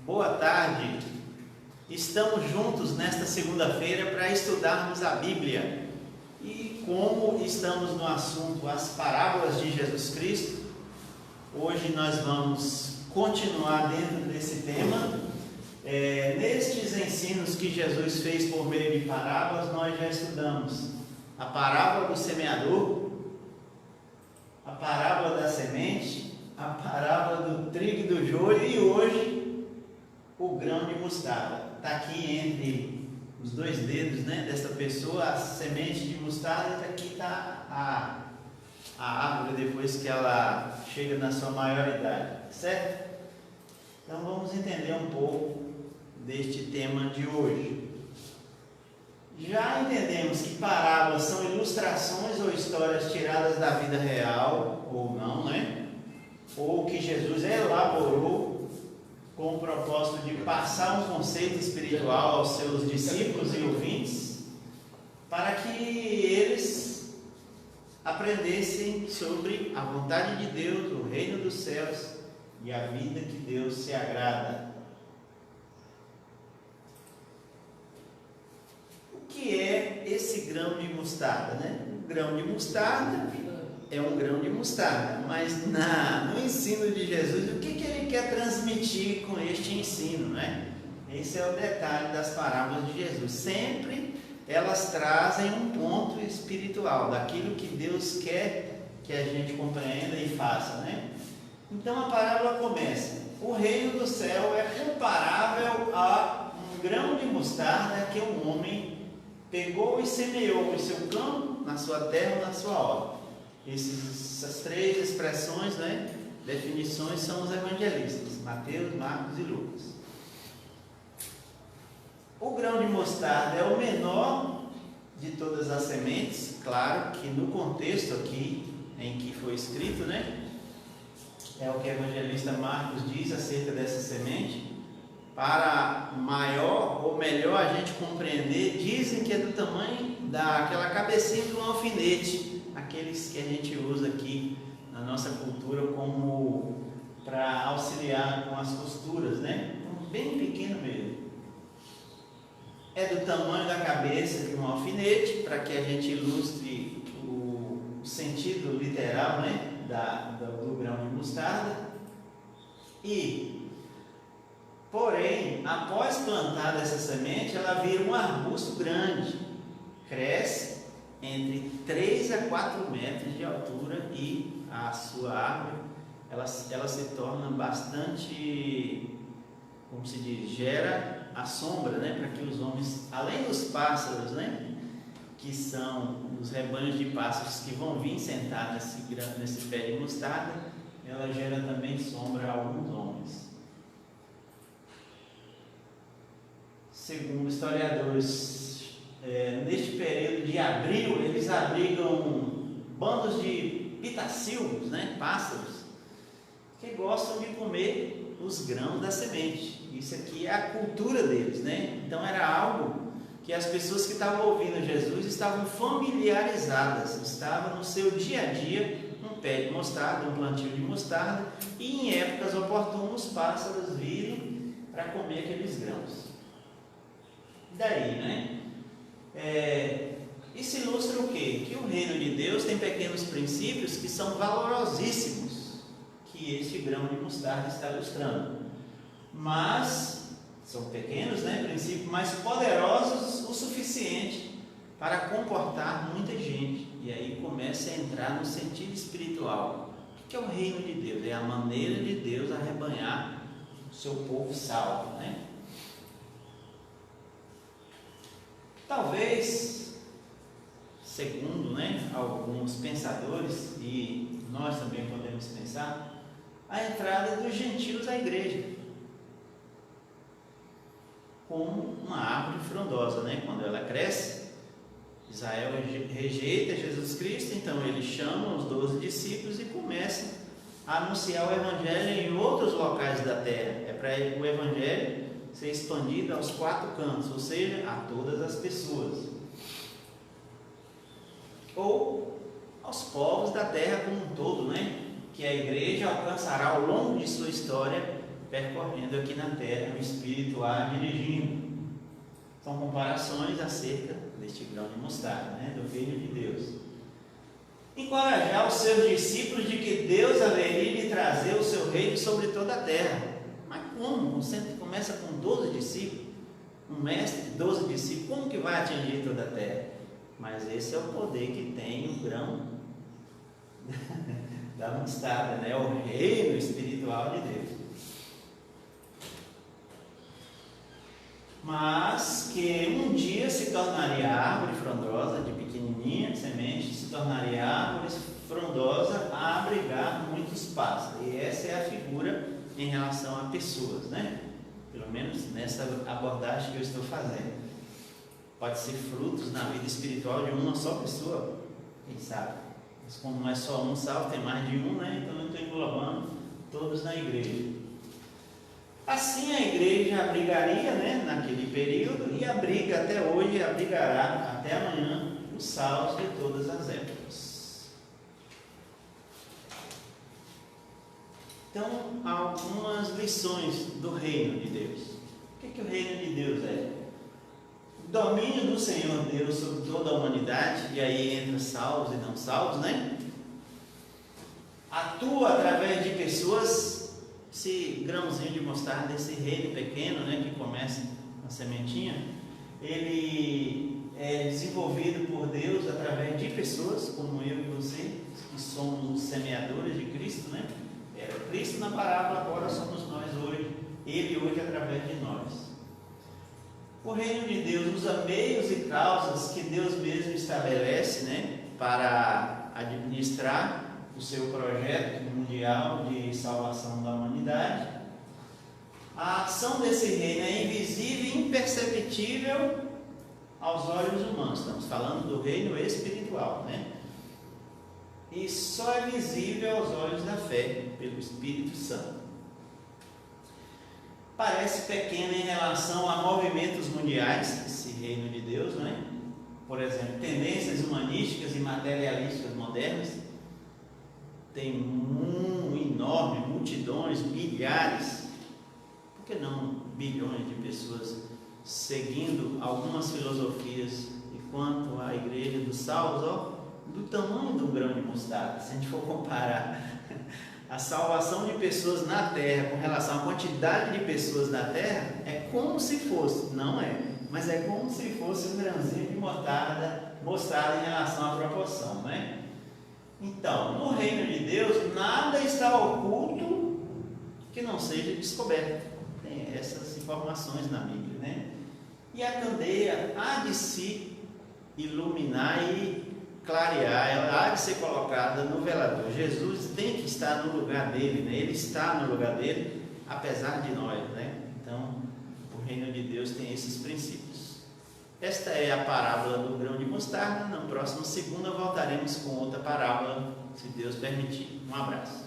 Boa tarde. Estamos juntos nesta segunda-feira para estudarmos a Bíblia. E como estamos no assunto as parábolas de Jesus Cristo, hoje nós vamos continuar dentro desse tema. Nestes ensinos que Jesus fez por meio de parábolas, nós já estudamos a parábola do semeador, a parábola da semente, a parábola do trigo e do joio, e hoje o grão de mostarda. Está aqui entre os dois dedos, desta pessoa, a semente de mostarda, e aqui está a árvore depois que ela chega na sua maioridade, certo? Então vamos entender um pouco deste tema de hoje. Já entendemos que parábolas são ilustrações ou histórias tiradas da vida real, ou não, ou que Jesus elaborou com o propósito de passar um conceito espiritual aos seus discípulos e ouvintes, para que eles aprendessem sobre a vontade de Deus, o reino dos céus e a vida que Deus se agrada. O que é esse grão de mostarda? O grão de mostarda é um grão de mostarda, mas no ensino de Jesus, o que ele quer transmitir com este ensino? Esse é o detalhe das parábolas de Jesus. Sempre elas trazem um ponto espiritual, daquilo que Deus quer que a gente compreenda e faça. Então a parábola começa: o reino do céu é comparável a um grão de mostarda que um homem pegou e semeou em seu campo, na sua terra, na sua horta. Essas três expressões, definições, são os evangelistas: Mateus, Marcos e Lucas. O grão de mostarda é o menor de todas as sementes. Claro que no contexto aqui em que foi escrito, é o que o evangelista Marcos diz acerca dessa semente. Para maior ou melhor a gente compreender, dizem que é do tamanho daquela cabecinha de um alfinete, aqueles que a gente usa aqui na nossa cultura como para auxiliar com as costuras, bem pequeno mesmo. É do tamanho da cabeça de um alfinete, para que a gente ilustre o sentido literal do grão de mostarda. Porém, após plantada essa semente, ela vira um arbusto grande, cresce entre 3 a 4 metros de altura, e a sua árvore ela se torna bastante, como se diz, gera a sombra, para que os homens, além dos pássaros, que são os rebanhos de pássaros que vão vir sentar nesse pé de mostarda, ela gera também sombra a alguns homens. Segundo historiadores, neste período de abril, eles abrigam bandos de pitacilgos, pássaros, que gostam de comer os grãos da semente. Isso aqui é a cultura deles, Então era algo que as pessoas que estavam ouvindo Jesus estavam familiarizadas, estava no seu dia a dia um pé de mostarda, um plantio de mostarda, e em épocas oportunas os pássaros virem para comer aqueles grãos. Daí, isso ilustra o quê? Que o reino de Deus tem pequenos princípios que são valorosíssimos, que este grão de mostarda está ilustrando. Mas são pequenos, princípios, mas poderosos o suficiente para comportar muita gente. E aí começa a entrar no sentido espiritual. O que é o reino de Deus? É a maneira de Deus arrebanhar o seu povo salvo, Talvez, segundo alguns pensadores, e nós também podemos pensar, a entrada dos gentios à igreja, como uma árvore frondosa, quando ela cresce. Israel rejeita Jesus Cristo, então ele chama os 12 discípulos e começa a anunciar o evangelho em outros locais da terra. É para o evangelho ser expandido aos 4 cantos, ou seja, a todas as pessoas, ou aos povos da terra como um todo, que a igreja alcançará ao longo de sua história percorrendo aqui na terra, o Espírito a dirigindo. São comparações acerca deste grão de mostarda, né, do reino de Deus. Encorajar os seus discípulos de que Deus haveria de trazer o seu reino sobre toda a terra. Mas como? Você começa com 12 discípulos, um mestre de 12 discípulos, como que vai atingir toda a terra? Mas esse é o poder que tem o grão da mostarda, né? O reino espiritual de Deus. Mas que um dia se tornaria árvore frondosa, de pequenininha, de semente, se tornaria árvore frondosa a abrigar muitos pássaros. E essa é a figura em relação a pessoas, né? Pelo menos nessa abordagem que eu estou fazendo. Pode ser frutos na vida espiritual de uma só pessoa, quem sabe? Mas como não é só um salvo, tem mais de um, né? Então eu estou englobando todos na igreja. Assim a igreja abrigaria, né, naquele período, e abriga até hoje, abrigará até amanhã os salvos de todas as épocas. Então, algumas lições do reino de Deus. O que o reino de Deus é? O domínio do Senhor Deus sobre toda a humanidade, e aí entra salvos e não salvos, né? Atua através de pessoas. Esse grãozinho de mostarda, esse reino pequeno, né, que começa na sementinha, ele é desenvolvido por Deus através de pessoas como eu e você, que somos os semeadores de Cristo, né? Era Cristo na parábola, agora somos nós hoje, Ele hoje através de nós. O reino de Deus usa meios e causas que Deus mesmo estabelece, né, para administrar o seu projeto mundial de salvação da humanidade. A ação desse reino é invisível e imperceptível aos olhos humanos. Estamos falando do reino espiritual, né? E só é visível aos olhos da fé, pelo Espírito Santo. Parece pequeno em relação a movimentos mundiais, esse reino de Deus, não é? Por exemplo, tendências humanísticas e materialísticas modernas. Tem enorme, multidões, milhares, por que não bilhões de pessoas seguindo algumas filosofias, enquanto a igreja dos salvos, do tamanho de um grão de mostarda. Se a gente for comparar a salvação de pessoas na terra com relação à quantidade de pessoas na terra, é como se fosse, não é, mas é como se fosse um grãozinho de mostarda em relação à proporção, não é? Então, no reino de Deus, nada está oculto que não seja descoberto. Tem essas informações na Bíblia, né? E a candeia há de se iluminar e clarear, ela há de ser colocada no velador. Jesus tem que estar no lugar dele, né? Ele está no lugar dele, apesar de nós, né? Então, o reino de Deus tem esses princípios. Esta é a parábola do grão de mostarda. Na próxima segunda voltaremos com outra parábola, se Deus permitir. Um abraço.